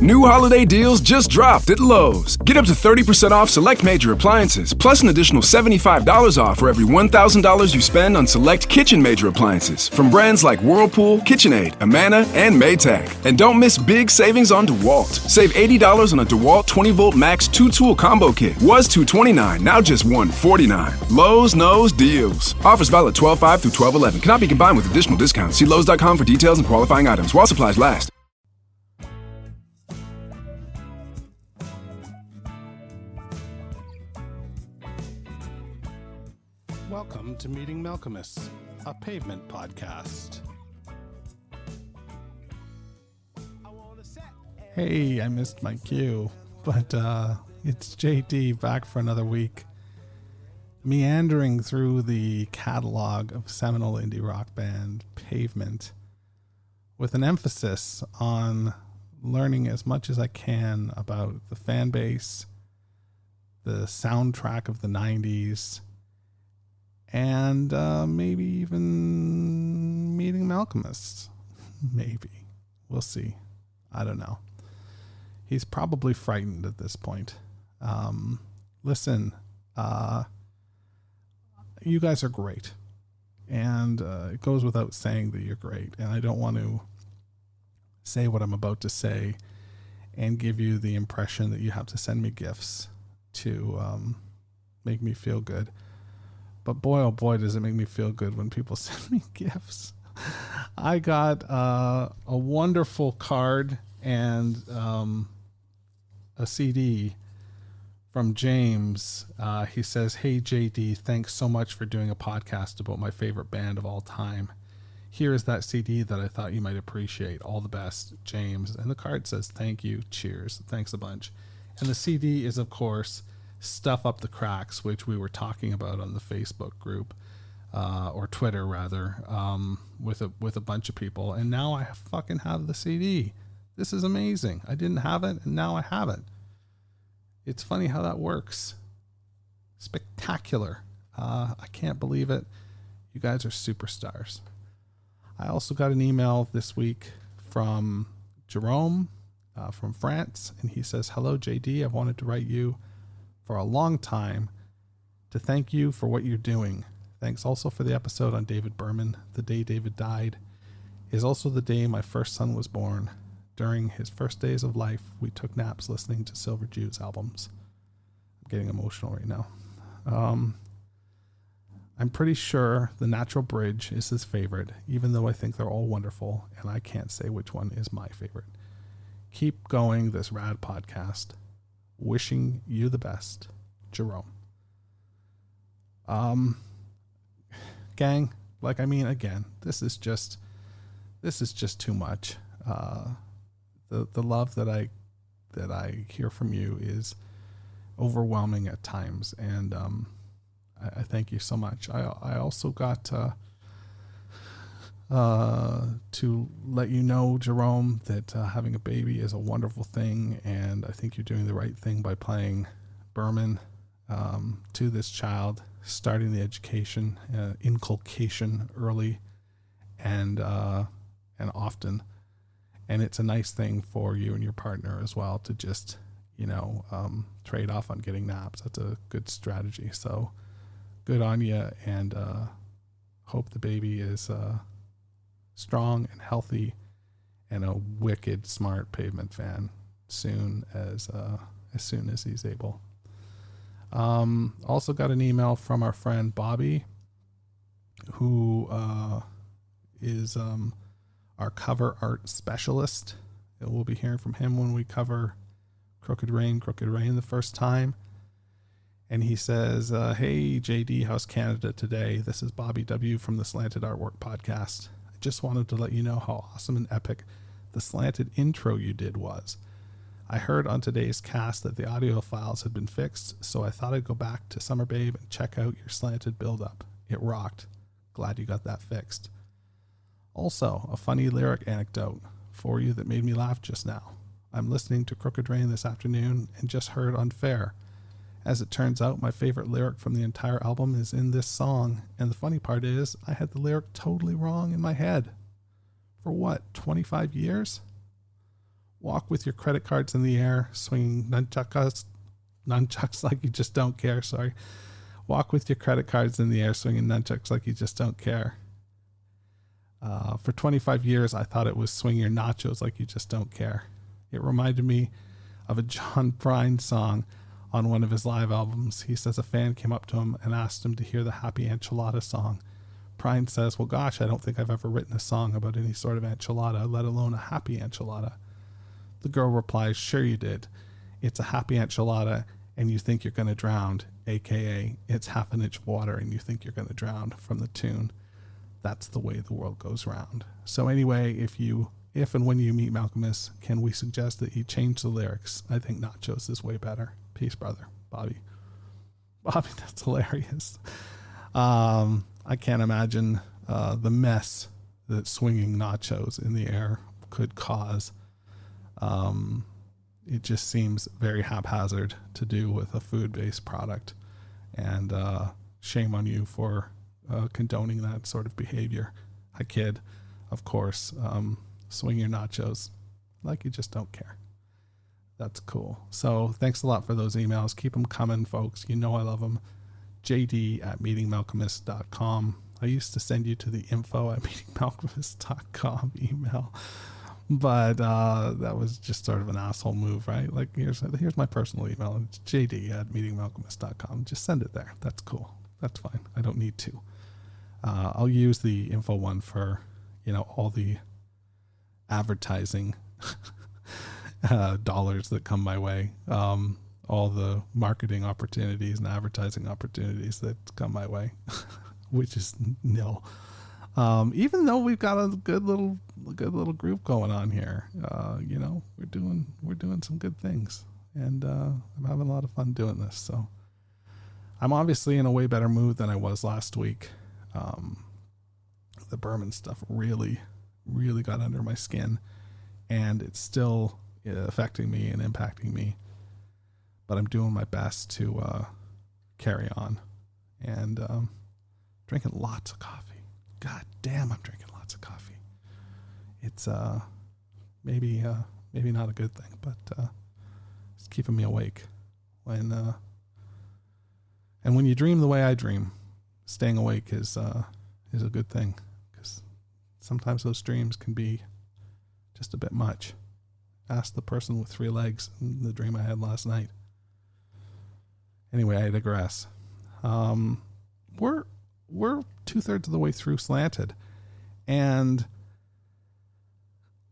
New holiday deals just dropped at Lowe's. Get up to 30% off select major appliances, plus an additional $75 off for every $1,000 you spend on select kitchen major appliances from brands like Whirlpool, KitchenAid, Amana, and Maytag. And don't miss big savings on DeWalt. Save $80 on a DeWalt 20-volt max 2-tool combo kit. Was $229, now just $149. Lowe's knows deals. Offers valid 12/5 through 12/11. Cannot be combined with additional discounts. See Lowes.com for details and qualifying items while supplies last. Welcome to Meeting Malcolmus, a pavement podcast. Hey, I missed my cue, but it's JD back for another week, meandering through the catalog of seminal indie rock band Pavement with an emphasis on learning as much as I can about the fan base, the soundtrack of the 90s, and maybe even meeting Malcolmus. Maybe. We'll see. I don't know. He's probably frightened at this point. Listen, you guys are great. And it goes without saying that you're great. And I don't want to say what I'm about to say and give you the impression that you have to send me gifts to make me feel good. But boy, oh boy, does it make me feel good when people send me gifts. I got a wonderful card and a CD from James. He says, "Hey JD, thanks so much for doing a podcast about my favorite band of all time. Here is that CD that I thought you might appreciate. All the best, James." And the card says, "Thank you, cheers, thanks a bunch." And the CD is, of course, Stuff Up the Cracks, which we were talking about on the Facebook group, or Twitter rather, with a bunch of people. And now I fucking have the CD. This is amazing. I didn't have it, and now I have it. It's funny how that works. Spectacular. I can't believe it. You guys are superstars. I also got an email this week from Jerome from France, and he says, "Hello, JD. I've wanted to write you for a long time to thank you for what you're doing. Thanks also for the episode on David Berman. The day David died is also the day my first son was born. During his first days of life, we took naps listening to Silver Jew's albums." I'm getting emotional right now. I'm pretty sure The Natural Bridge is his favorite, even though I think they're all wonderful, and I can't say which one is my favorite. Keep going, this rad podcast. Wishing you the best, Jerome. Gang, again, this is just too much. The love that I hear from you is overwhelming at times, and I thank you so much. I also got to let you know, Jerome, that having a baby is a wonderful thing, and I think you're doing the right thing by playing Berman to this child, starting the education, inculcation early and often. And it's a nice thing for you and your partner as well to just, trade off on getting naps. That's a good strategy. So good on you, and hope the baby is strong and healthy and a wicked smart Pavement fan as soon as he's able. Also got an email from our friend Bobby, who is our cover art specialist. We'll be hearing from him when we cover Crooked Rain the first time. And he says, "Hey JD, how's Canada today? This is Bobby W. from the Slanted Artwork Podcast. I just wanted to let you know how awesome and epic the slanted intro you did was. I heard on today's cast that the audio files had been fixed, so I thought I'd go back to Summer Babe and check out your slanted build-up. It rocked. Glad you got that fixed. Also, a funny lyric anecdote for you that made me laugh just now. I'm listening to Crooked Rain this afternoon and just heard Unfair. As it turns out, my favorite lyric from the entire album is in this song, and the funny part is I had the lyric totally wrong in my head. For what, 25 years? Walk with your credit cards in the air, swinging nunchucks like you just don't care. Sorry. Walk with your credit cards in the air, swinging nunchucks like you just don't care. For 25 years, I thought it was swing your nachos like you just don't care. It reminded me of a John Prine song on one of his live albums. He says a fan came up to him and asked him to hear the Happy Enchilada song. Prine says, well, gosh, I don't think I've ever written a song about any sort of enchilada, let alone a happy enchilada. The girl replies, sure you did. It's a happy enchilada and you think you're going to drown, aka it's half an inch of water and you think you're going to drown, from the tune That's the Way the World Goes Round. So anyway, if and when you meet Malcolmus, can we suggest that you change the lyrics? I think nachos is way better. Peace, brother. Bobby, that's hilarious. I can't imagine the mess that swinging nachos in the air could cause. It just seems very haphazard to do with a food-based product, and shame on you for condoning that sort of behavior. I kid, of course. Swing your nachos like you just don't care. That's cool. So thanks a lot for those emails. Keep them coming, folks. You know I love them. jd@meetingmalcolmus.com. I used to send you to the info@meetingmalcolmus.com email, but that was just sort of an asshole move, right? Like, here's my personal email. It's jd@meetingmalcolmus.com. Just send it there. That's cool. That's fine. I don't need to. I'll use the info one for, all the advertising dollars that come my way. All the marketing opportunities and advertising opportunities that come my way, which is nil. Even though we've got a good little group going on here, we're doing some good things, and I'm having a lot of fun doing this. So I'm obviously in a way better mood than I was last week. The Berman stuff really, really got under my skin, and it's still affecting me and impacting me. But I'm doing my best to carry on, and drinking lots of coffee. God damn, I'm drinking lots of coffee. It's maybe not a good thing, but it's keeping me awake. And when you dream the way I dream, staying awake is a good thing, because sometimes those dreams can be just a bit much. Ask the person with 3 legs in the dream I had last night. Anyway, I digress. We're 2/3 of the way through Slanted, and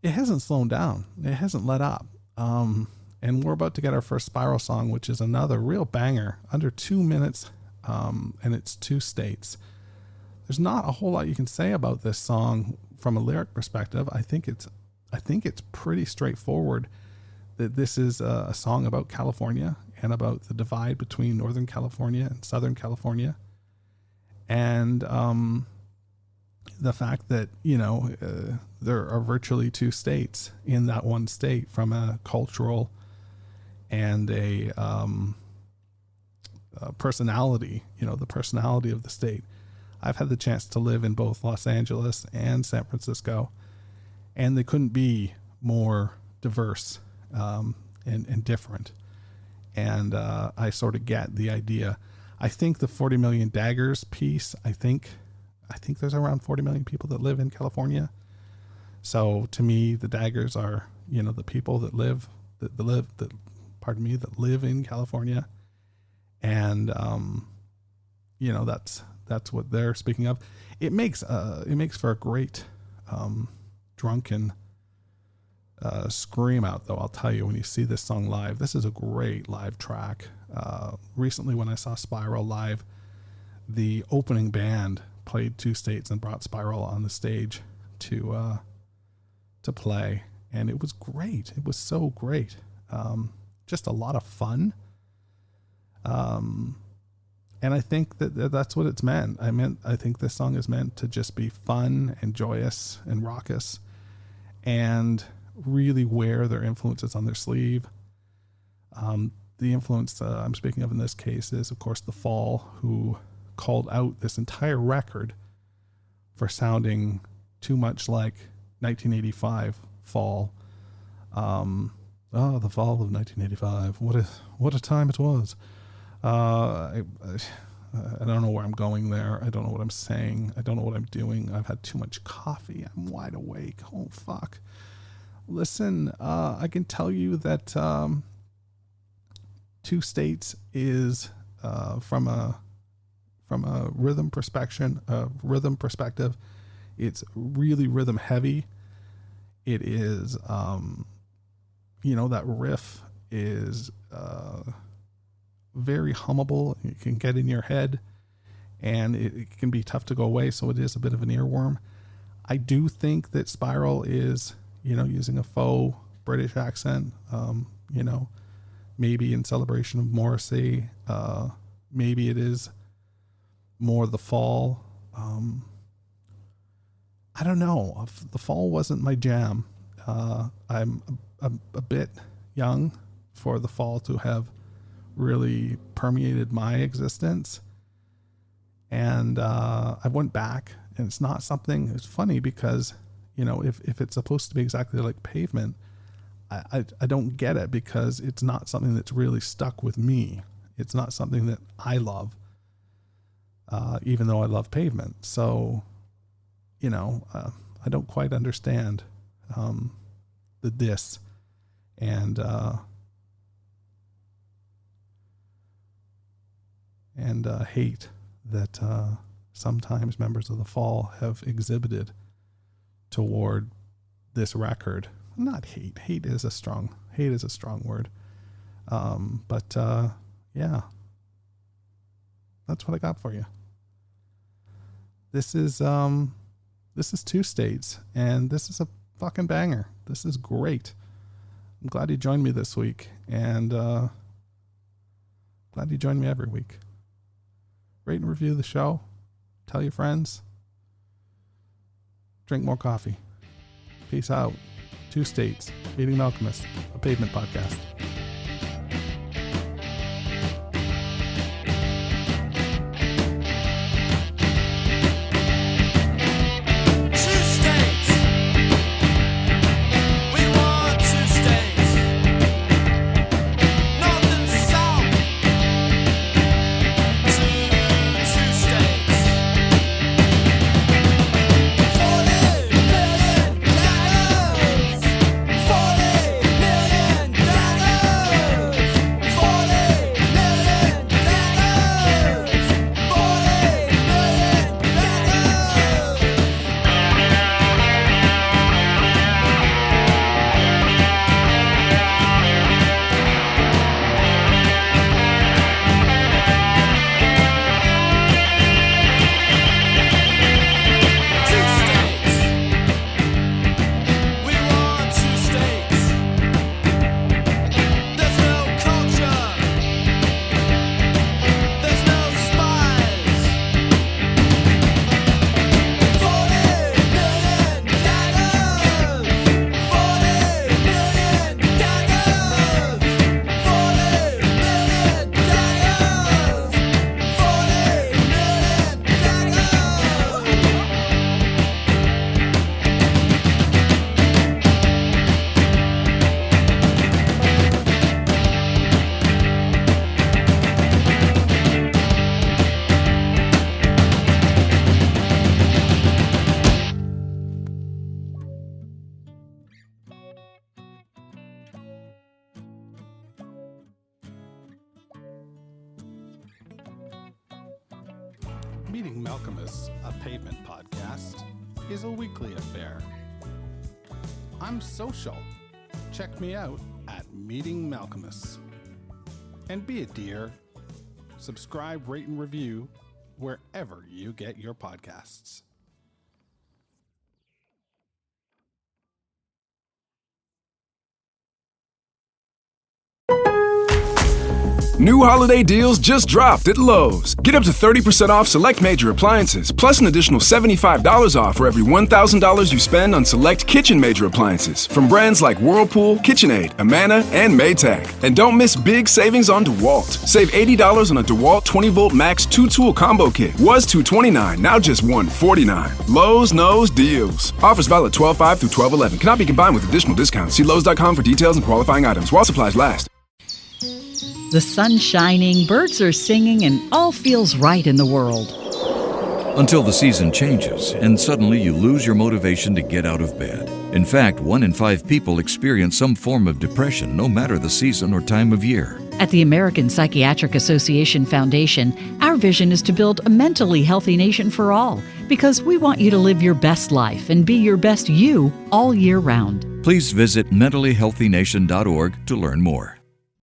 it hasn't slowed down. It hasn't let up. And we're about to get our first Spiral song, which is another real banger, under 2 minutes, and it's 2 states. There's not a whole lot you can say about this song from a lyric perspective. I think it's pretty straightforward that this is a song about California and about the divide between Northern California and Southern California. And the fact that, there are virtually 2 states in that one state, from a cultural and a personality, the personality of the state. I've had the chance to live in both Los Angeles and San Francisco, and they couldn't be more diverse and different. And I sort of get the idea. I think the 40 million daggers piece, I think there's around 40 million people that live in California. So to me, the daggers are, the people that live in California. And, that's what they're speaking of. It makes for a great, drunken, scream out, though. I'll tell you, when you see this song live, this is a great live track. Recently when I saw Spiral live, the opening band played 2 states and brought Spiral on the stage to play, and it was great. It was so great. Just a lot of fun. And I think that's what it's meant. I think this song is meant to just be fun and joyous and raucous, and really wear their influences on their sleeve. The influence I'm speaking of in this case is, of course, The Fall, who called out this entire record for sounding too much like 1985 Fall, The fall of 1985. What a time it was. I don't know where I'm going there. I don't know what I'm saying. I don't know what I'm doing. I've had too much coffee. I'm wide awake. Oh, fuck. Listen, I can tell you that Two States is from a rhythm perspective, it's really rhythm heavy. It is, that riff is very hummable. It can get in your head, and it can be tough to go away. So it is a bit of an earworm. I do think that Spiral is, using a faux British accent, maybe in celebration of Morrissey, maybe it is more The Fall. I don't know. The Fall wasn't my jam. I'm a bit young for The Fall to have really permeated my existence. And I went back, and it's not something, it's funny because, if it's supposed to be exactly like Pavement, I don't get it, because it's not something that's really stuck with me. It's not something that I love, even though I love Pavement. So, I don't quite understand the diss and hate that sometimes members of The Fall have exhibited toward this record. Not hate. Hate is a strong word. But yeah, that's what I got for you. This is Two States, and this is a fucking banger. This is great. I'm glad you joined me this week, and glad you join me every week. Rate and review the show. Tell your friends. Drink more coffee. Peace out. Two States, Meeting Alchemist, a Pavement podcast. Meeting Malcolmus, a Pavement podcast, is a weekly affair. I'm social. Check me out at Meeting Malcolmus. And be a dear. Subscribe, rate, and review wherever you get your podcasts. New holiday deals just dropped at Lowe's. Get up to 30% off select major appliances, plus an additional $75 off for every $1,000 you spend on select kitchen major appliances from brands like Whirlpool, KitchenAid, Amana, and Maytag. And don't miss big savings on DeWalt. Save $80 on a DeWalt 20-volt max 2-tool combo kit. Was $229, now just $149. Lowe's knows deals. Offers valid 12/5 through 12/11. Cannot be combined with additional discounts. See Lowe's.com for details and qualifying items while supplies last. The sun's shining, birds are singing, and all feels right in the world. Until the season changes, and suddenly you lose your motivation to get out of bed. In fact, 1 in 5 people experience some form of depression, no matter the season or time of year. At the American Psychiatric Association Foundation, our vision is to build a mentally healthy nation for all, because we want you to live your best life and be your best you all year round. Please visit mentallyhealthynation.org to learn more.